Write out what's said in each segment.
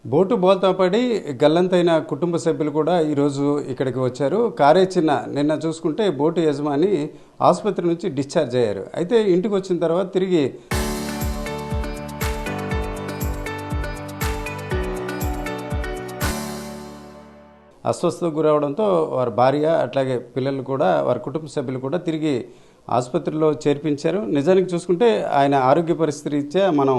Boat బోల్తా పడి గల్లంతైన కుటుంబ సభ్యులు కూడా ఈరోజు ఇక్కడికి వచ్చారు. కారేచిన నిన్న చూసుకుంటే బోటు యజమాని ఆసుపత్రి నుంచి డిశ్చార్జ్ అయ్యారు. అయితే ఇంటికి వచ్చిన తర్వాత తిరిగి అస్వస్థతకు గురవడంతో వారి భార్య అట్లాగే పిల్లలు కూడా వారి కుటుంబ సభ్యులు కూడా తిరిగి ఆసుపత్రిలో చేర్పించారు. నిజానికి చూసుకుంటే ఆయన ఆరోగ్య పరిస్థితి రీత్యా మనం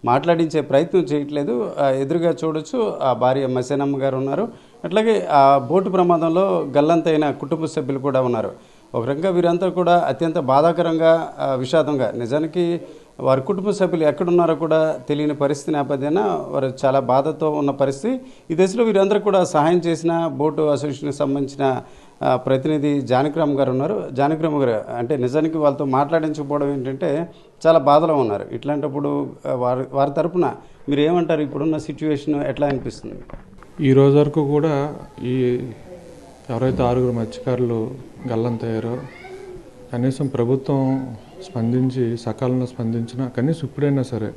మాట్లాడించే ప్రయత్నం చేయట్లేదు. ఎదురుగా చూడొచ్చు ఆ భార్య మసేనమ్మ గారు ఉన్నారు. అట్లాగే ఆ బోటు ప్రమాదంలో గల్లంతైన కుటుంబ సభ్యులు కూడా ఉన్నారు. ఒక రకంగా వీరంతా కూడా అత్యంత బాధాకరంగా విషాదంగా నిజానికి వారి కుటుంబ సభ్యులు ఎక్కడున్నారో కూడా తెలియని పరిస్థితి నేపథ్యాన వారు చాలా బాధతో ఉన్న పరిస్థితి. ఈ దశలో వీరందరూ కూడా సహాయం చేసిన బోటు అసోసియేషన్కి సంబంధించిన ప్రతినిధి జానకిరామ్ గారు ఉన్నారు. జానకిరామ్ గారు అంటే నిజానికి వాళ్ళతో మాట్లాడించకపోవడం ఏంటంటే చాలా బాధలో ఉన్నారు. ఇట్లాంటప్పుడు వారి తరపున మీరు ఏమంటారు? ఇప్పుడున్న సిచ్యువేషన్ ఎట్లా అనిపిస్తుంది? ఈ రోజు వరకు కూడా ఈ ఎవరైతే 6 మత్స్యకారులు గల్లంతయ్యారో కనీసం ప్రభుత్వం స్పందించి సకాలంలో స్పందించినా కనీసం ఇప్పుడైనా సరే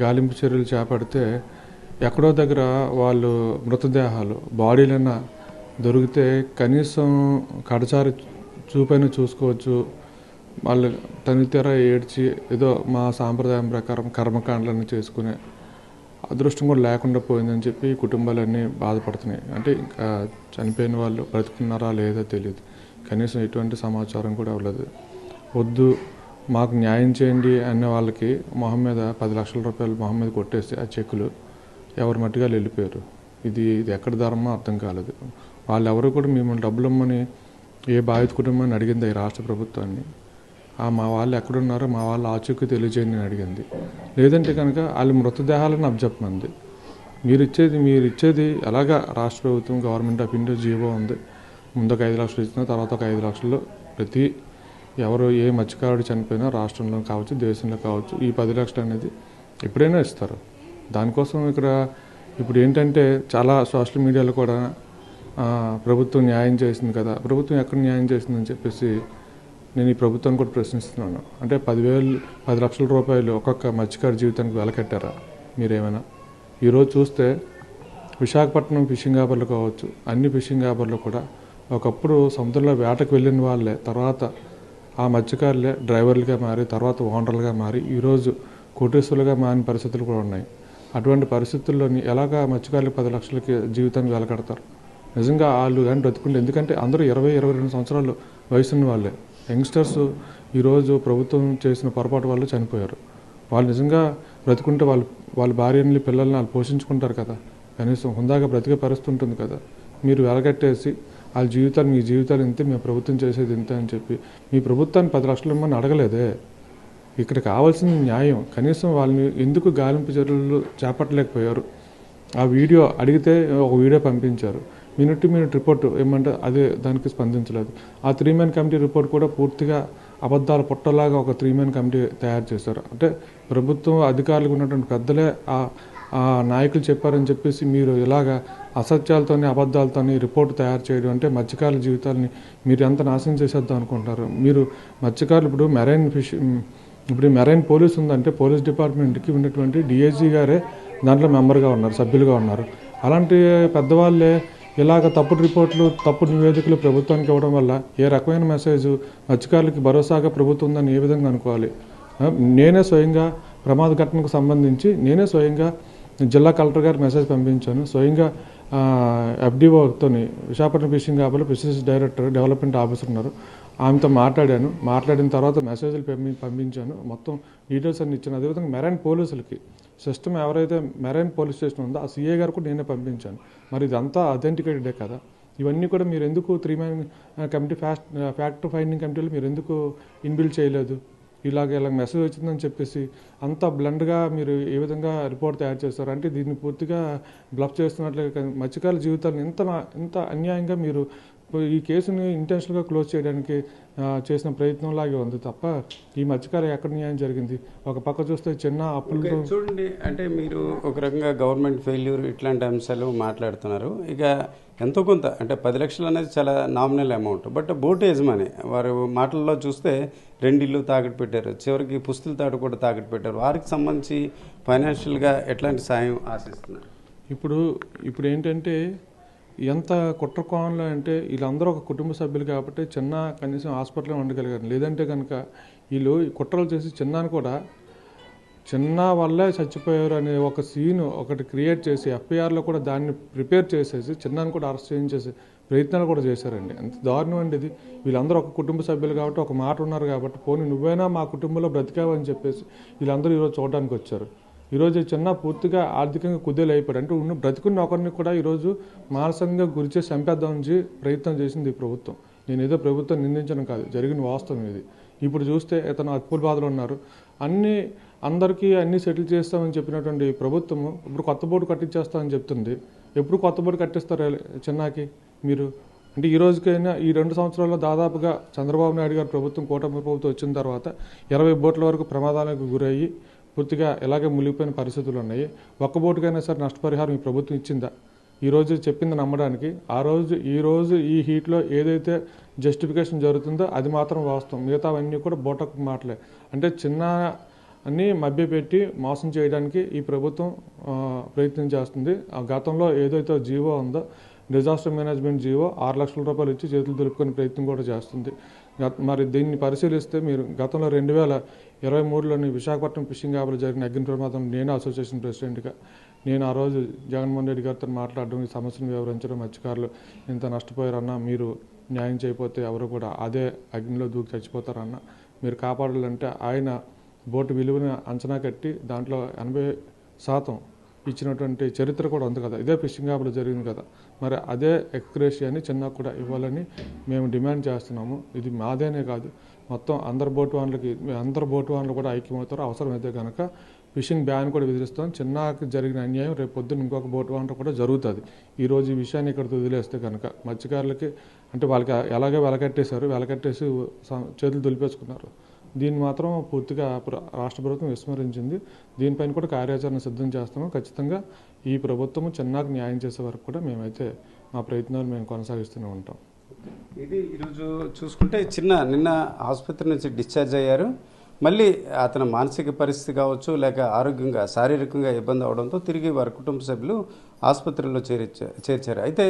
గాలింపు చర్యలు చేపడితే ఎక్కడో దగ్గర వాళ్ళు మృతదేహాలు బాడీలైనా దొరికితే కనీసం కడచారి చూపైనా చూసుకోవచ్చు. వాళ్ళు తనితెర ఏడ్చి ఏదో మా సాంప్రదాయం ప్రకారం కర్మకాండలన్నీ చేసుకునే అదృష్టం కూడా లేకుండా పోయిందని చెప్పి కుటుంబాలన్నీ బాధపడుతున్నాయి. అంటే ఇంకా చనిపోయిన వాళ్ళు బ్రతుకున్నారా లేదా తెలియదు. కనీసం ఎటువంటి సమాచారం కూడా అవ్వలేదు. వద్దు మాకు న్యాయం చేయండి అనే వాళ్ళకి మొహం మీద 10 లక్షల రూపాయలు మొహం మీద కొట్టేసి ఆ చెక్కులు ఎవరి మట్టిగా వెళ్ళిపోయారు. ఇది ఎక్కడ ధర్మమో అర్థం కాలేదు. వాళ్ళు ఎవరు కూడా మిమ్మల్ని డబ్బులు ఇమ్మని ఏ బాధిత కుటుంబాన్ని అడిగింది ఈ రాష్ట్ర ప్రభుత్వాన్ని. మా వాళ్ళు ఎక్కడున్నారో మా వాళ్ళు ఆచూకీ తెలియజేయండి అని అడిగింది. లేదంటే కనుక వాళ్ళ మృతదేహాలను అప్పచెప్పమంది. మీరు ఇచ్చేది ఎలాగా రాష్ట్ర ప్రభుత్వం గవర్నమెంట్ ఆఫ్ ఇండియా జీవో ఉంది. ముందు ఒక 5 లక్షలు ఇచ్చిన తర్వాత ఒక 5 లక్షలు ప్రతి ఎవరు ఏ మత్స్యకారుడు చనిపోయినా రాష్ట్రంలో కావచ్చు దేశంలో కావచ్చు ఈ 10 లక్షలు అనేది ఎప్పుడైనా ఇస్తారు. దానికోసం ఇక్కడ ఇప్పుడు ఏంటంటే చాలా సోషల్ మీడియాలో కూడా ప్రభుత్వం న్యాయం చేసింది కదా, ప్రభుత్వం ఎక్కడ న్యాయం చేసిందని చెప్పేసి నేను ఈ ప్రభుత్వాన్ని కూడా ప్రశ్నిస్తున్నాను. అంటే 10 లక్షల రూపాయలు ఒక్కొక్క మత్స్యకారు జీవితానికి వెలకట్టారా మీరేమైనా? ఈరోజు చూస్తే విశాఖపట్నం ఫిషింగ్ హార్బర్లు కావచ్చు, అన్ని ఫిషింగ్ హార్బర్లు కూడా ఒకప్పుడు సముద్రంలో వేటకు వెళ్ళిన వాళ్ళే తర్వాత ఆ మత్స్యకారులే డ్రైవర్లుగా మారి తర్వాత ఓనర్లుగా మారి ఈరోజు కోటేశ్వరులుగా మారిన పరిస్థితులు కూడా ఉన్నాయి. అటువంటి పరిస్థితుల్లోని ఎలాగా మత్స్యకారులు 10 లక్షలకి జీవితానికి వెలకడతారు? నిజంగా వాళ్ళు కానీ బ్రతుకుంటే, ఎందుకంటే అందరూ 20-22 సంవత్సరాలు వయసున్న వాళ్ళే యంగ్స్టర్స్ ఈరోజు ప్రభుత్వం చేసిన పొరపాటు వల్ల చనిపోయారు. వాళ్ళు నిజంగా బ్రతుకుంటే వాళ్ళ భార్యని పిల్లల్ని వాళ్ళు పోషించుకుంటారు కదా, కనీసం హుందాగా బ్రతికే పరిస్థితి ఉంటుంది కదా. మీరు వెలగట్టేసి వాళ్ళ జీవితాలు మీ జీవితాలు ఇంతే, మీ ప్రభుత్వం చేసేది ఇంతే అని చెప్పి మీ ప్రభుత్వాన్ని 10 లక్షలు ఇమ్మని అడగలేదే. ఇక్కడ కావాల్సిన న్యాయం. కనీసం వాళ్ళని ఎందుకు గాలింపు చర్యలు చేపట్టలేకపోయారు? ఆ వీడియో అడిగితే ఒక వీడియో పంపించారు. మినిట్ రిపోర్ట్ ఏమంటే అదే దానికి స్పందించలేదు. ఆ 3 మ్యాన్ కమిటీ రిపోర్ట్ కూడా పూర్తిగా అబద్ధాల పుట్టలాగా ఒక 3 మ్యాన్ కమిటీ తయారు చేశారు. అంటే ప్రభుత్వం అధికారులకు ఉన్నటువంటి పెద్దలే ఆ నాయకులు చెప్పారని చెప్పేసి మీరు ఇలాగా అసత్యాలతోని అబద్ధాలతోని రిపోర్ట్ తయారు చేయడం అంటే మత్స్యకారుల జీవితాలని మీరు ఎంత నాశనం చేసేద్దాం అనుకుంటారు? మీరు మత్స్యకారులు ఇప్పుడు మెరైన్ పోలీస్ ఉందంటే పోలీస్ డిపార్ట్మెంట్కి ఉన్నటువంటి డిఐజీ గారే దాంట్లో మెంబర్గా ఉన్నారు, సభ్యులుగా ఉన్నారు. అలాంటి పెద్దవాళ్ళే ఇలాగ తప్పుడు రిపోర్ట్లు తప్పుడు నివేదికలు ప్రభుత్వానికి ఇవ్వడం వల్ల ఏ రకమైన మెసేజ్ మత్స్యకారులకి భరోసాగా ప్రభుత్వం ఉందని ఏ విధంగా అనుకోవాలి? నేనే స్వయంగా ప్రమాద ఘటనకు సంబంధించి జిల్లా కలెక్టర్ గారు మెసేజ్ పంపించాను. స్వయంగా FDOతో విశాఖపట్నం ఫిషింగ్ హార్బర్లో ఫిషరీస్ డైరెక్టర్ డెవలప్మెంట్ ఆఫీసర్ ఉన్నారు, ఆమెతో మాట్లాడిన తర్వాత మెసేజ్లు పంపించాను. మొత్తం డీటెయిల్స్ అన్ని ఇచ్చాను. అదేవిధంగా మెరైన్ పోలీసులకి సిస్టమ్ ఎవరైతే మెరైన్ పోలీస్ స్టేషన్ ఉందో ఆ CA గారు కూడా నేనే పంపించాను. మరి ఇదంతా అథెంటికేటెడే కదా. ఇవన్నీ కూడా మీరు ఎందుకు 3 మ్యాన్ కమిటీ ఫ్యాక్ట్ ఫైండింగ్ కమిటీలో మీరు ఎందుకు ఇన్బిల్డ్ చేయలేదు? ఇలాగ మెసేజ్ వచ్చిందని చెప్పేసి అంత బ్లండ్గా మీరు ఏ విధంగా రిపోర్ట్ తయారు చేస్తారు? అంటే దీన్ని పూర్తిగా బ్లఫ్ చేస్తున్నట్లే. మత్స్యకారుల జీవితాలను ఇంత అన్యాయంగా మీరు ఈ కేసుని ఇంటెన్షనల్గా క్లోజ్ చేయడానికి చేసిన ప్రయత్నంలాగే ఉంది తప్ప ఈ మత్స్యకారు ఎక్కడ న్యాయం జరిగింది? ఒక పక్క చూస్తే చిన్న అప్పులు చూడండి. అంటే మీరు ఒక రకంగా గవర్నమెంట్ ఫెయిల్యూర్ ఇట్లాంటి అంశాలు మాట్లాడుతున్నారు. ఇక ఎంతో కొంత అంటే 10 లక్షలు అనేది చాలా నామినల్ అమౌంట్. బట్ బోటు యజమాని వారు మాటల్లో చూస్తే 2 ఇళ్ళు తాకట్టు పెట్టారు, చివరికి పుస్తుల తాడు కూడా తాకట్టు పెట్టారు. వారికి సంబంధించి ఫైనాన్షియల్గా ఎట్లాంటి సాయం ఆశిస్తున్నారు? ఇప్పుడు ఇప్పుడు ఏంటంటే ఎంత కుట్ర కోణంలో అంటే వీళ్ళందరూ ఒక కుటుంబ సభ్యులు కాబట్టి చిన్న కనీసం హాస్పిటల్లో ఉండగలిగారు. లేదంటే కనుక వీళ్ళు ఈ కుట్రలు చేసి చిన్నాను కూడా చిన్న వల్లే చచ్చిపోయారు అనే ఒక సీన్ ఒకటి క్రియేట్ చేసి ఎఫ్ఐఆర్లో కూడా దాన్ని ప్రిపేర్ చేసేసి చిన్నాను కూడా అరెస్ట్ చేయించేసి ప్రయత్నాలు కూడా చేశారండి. అంత దారుణం అండి ఇది. వీళ్ళందరూ ఒక కుటుంబ సభ్యులు కాబట్టి ఒక మాట ఉన్నారు కాబట్టి పోనీ నువ్వైనా మా కుటుంబంలో బ్రతికావని చెప్పేసి వీళ్ళందరూ ఈరోజు చూడడానికి వచ్చారు. ఈరోజు చిన్న పూర్తిగా ఆర్థికంగా కుదేలు అయిపోయాడు. అంటే ఉన్న బ్రతికున్న ఒకరిని కూడా ఈరోజు మానసికంగా గురిచేసి చంపేద్దామని ప్రయత్నం చేసింది ఈ ప్రభుత్వం. నేను ఏదో ప్రభుత్వం నిందించడం కాదు, జరిగిన వాస్తవం ఇది. ఇప్పుడు చూస్తే ఇతను అప్పుల బాధలు ఉన్నారు, అందరికీ అన్నీ సెటిల్ చేస్తామని చెప్పినటువంటి ప్రభుత్వము ఇప్పుడు కొత్త బోర్డు కట్టించేస్తామని చెప్తుంది. ఎప్పుడు కొత్త బోర్డు కట్టిస్తారు చిన్నాకి మీరు? అంటే ఈ రోజుకైనా ఈ 2 సంవత్సరాల్లో దాదాపుగా చంద్రబాబు నాయుడు గారు ప్రభుత్వం, కూటమి ప్రభుత్వం వచ్చిన తర్వాత 20 బోట్ల వరకు ప్రమాదాలకు గురయ్యి పూర్తిగా ఇలాగే మునిగిపోయిన పరిస్థితులు ఉన్నాయి. ఒక్క బోటుకైనా సరే నష్టపరిహారం ఈ ప్రభుత్వం ఇచ్చిందా? ఈరోజు చెప్పింది నమ్మడానికి ఈరోజు ఈ హీట్లో ఏదైతే జస్టిఫికేషన్ జరుగుతుందో అది మాత్రం వాస్తవం. మిగతావన్నీ కూడా బోటకు మాటలే. అంటే చిన్న అన్నీ మభ్యపెట్టి మోసం చేయడానికి ఈ ప్రభుత్వం ప్రయత్నం చేస్తుంది. ఆ గతంలో ఏదైతే జీవో ఉందో డిజాస్టర్ మేనేజ్మెంట్ జీవో 6 లక్షల రూపాయలు ఇచ్చి చేతులు దులుపుకునే ప్రయత్నం కూడా చేస్తుంది. మరి దీన్ని పరిశీలిస్తే మీరు గతంలో 2023లోని విశాఖపట్నం ఫిషింగ్ యాప్లో జరిగిన అగ్ని ప్రమాదం నేను అసోసియేషన్ ప్రెసిడెంట్గా నేను ఆ రోజు జగన్మోహన్ రెడ్డి గారితో మాట్లాడడం, ఈ సమస్యను వివరించడం, మత్స్యకారులు ఇంత నష్టపోయారన్నా, మీరు న్యాయం చేయకపోతే ఎవరు కూడా అదే అగ్నిలో దూకి చచ్చిపోతారన్నా, మీరు కాపాడాలంటే ఆయన బోటు విలువను అంచనా కట్టి దాంట్లో 80% ఇచ్చినటువంటి చరిత్ర కూడా ఉంది కదా. ఇదే ఫిషింగ్ యాప్లో జరిగింది కదా. మరి అదే ఎక్స్గ్రేషియాని చిన్న కూడా ఇవ్వాలని మేము డిమాండ్ చేస్తున్నాము. ఇది మాదేనే కాదు, మొత్తం అందరు బోటు వాళ్ళకి కూడా ఐక్యమవుతారు. అవసరమైతే కనుక ఫిషింగ్ బ్యాన్ కూడా విధిస్తాం. చిన్నకి జరిగిన అన్యాయం రేపు పొద్దున్న ఇంకొక బోటు వాళ్ళకి కూడా జరుగుతుంది. ఈరోజు ఈ విషయాన్ని ఇక్కడ వదిలేస్తే కనుక మత్స్యకారులకి అంటే వాళ్ళకి ఎలాగే వెలకట్టేసి చేతులు దులిపేసుకున్నారు. దీన్ని మాత్రం పూర్తిగా రాష్ట్ర ప్రభుత్వం విస్మరించింది. దీనిపైన కూడా కార్యాచరణ సిద్ధం చేస్తాము. ఖచ్చితంగా ఈ ప్రభుత్వం చిన్నకు న్యాయం చేసే వరకు కూడా మేమైతే మా ప్రయత్నాలు మేము కొనసాగిస్తూనే ఉంటాం. ఇది ఈరోజు చూసుకుంటే నిన్న ఆసుపత్రి నుంచి డిశ్చార్జ్ అయ్యారు. మళ్ళీ అతని మానసిక పరిస్థితి కావచ్చు, లేక ఆరోగ్యంగా శారీరకంగా ఇబ్బంది అవడంతో తిరిగి వారి కుటుంబ సభ్యులు ఆసుపత్రిలో చేర్చారు. అయితే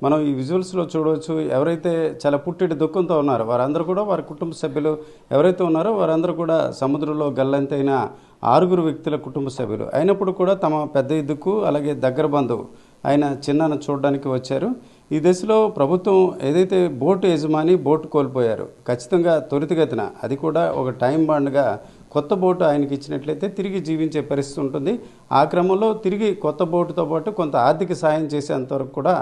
మనం ఈ విజువల్స్లో చూడవచ్చు, ఎవరైతే చాలా పుట్టిడి దుఃఖంతో ఉన్నారో వారందరూ కూడా వారి కుటుంబ సభ్యులు ఎవరైతే ఉన్నారో వారందరూ కూడా సముద్రంలో గల్లంతైన 6 వ్యక్తుల కుటుంబ సభ్యులు అయినప్పుడు కూడా తమ పెద్ద ఇద్దుకు అలాగే దగ్గర బంధువు ఆయన చిన్నను చూడడానికి వచ్చారు. ఈ దశలో ప్రభుత్వం ఏదైతే బోటు యజమాని బోటు కోల్పోయారు, ఖచ్చితంగా త్వరితగతిన అది కూడా ఒక టైం బాండ్గా కొత్త బోటు ఆయనకి ఇచ్చినట్లయితే తిరిగి జీవించే పరిస్థితి ఉంటుంది. ఆ క్రమంలో తిరిగి కొత్త బోటుతో పాటు కొంత ఆర్థిక సాయం చేసేంతవరకు కూడా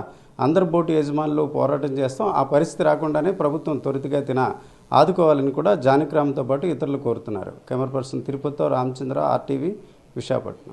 అందరు బోటు యజమానులు పోరాటం చేస్తాం. ఆ పరిస్థితి రాకుండానే ప్రభుత్వం త్వరితగతిన ఆదుకోవాలని కూడా జానకిరామ్తో పాటు ఇతరులు కోరుతున్నారు. కెమెరా పర్సన్ తిరుపతితో రామచంద్ర, RTV, విశాఖపట్నం.